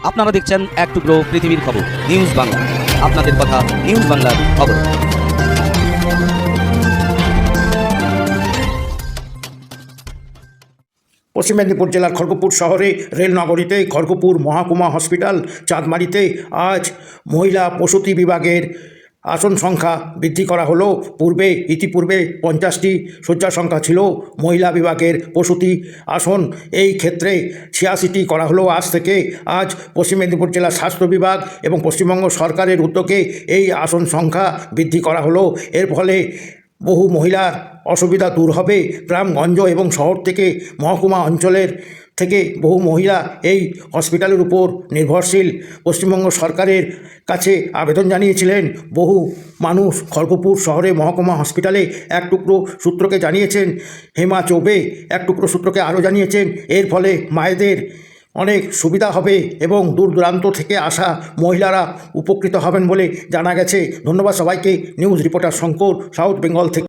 আপনারা দেখছেন এক টুকরো পৃথিবীর খবর নিউজ বাংলা। আপনাদের কথা নিউজ বাংলার খবর। পশ্চিম মেদিনীপুর জেলার খড়গপুর শহরে রেলনগরীতে খড়গপুর মহকুমা হসপিটাল চাঁদমারিতে আজ মহিলা প্রসূতি বিভাগের আসন সংখ্যা বৃদ্ধি করা হলো। ইতিপূর্বে 50টি শয্যা সংখ্যা ছিল মহিলা বিভাগের প্রসূতি আসন, এই ক্ষেত্রে 86টি করা হলো আজ থেকে। আজ পশ্চিম মেদিনীপুর জেলার স্বাস্থ্য বিভাগ এবং পশ্চিমবঙ্গ সরকারের উদ্যোগে এই আসন সংখ্যা বৃদ্ধি করা হলো। এর ফলে বহু মহিলার অসুবিধা দূর হবে। গ্রামগঞ্জ এবং শহর থেকে মহকুমা অঞ্চলের থেকে বহু মহিলা এই হসপিটালের উপর নির্ভরশীল। পশ্চিমবঙ্গ সরকারের কাছে আবেদন জানিয়েছিলেন বহু মানুষ। খড়গপুর শহরে মহকুমা হসপিটালে এক টুকরো সূত্রকে জানিয়েছেন হেমা চৌবে, এক টুকরো সূত্রকে আরও জানিয়েছেন এর ফলে মায়েদের অনেক সুবিধা হবে এবং দূর দূরান্ত থেকে আসা মহিলারা উপকৃত হবেন বলে জানা গেছে। ধন্যবাদ সবাইকে। News reporter Shankar, south Bengal থেকে।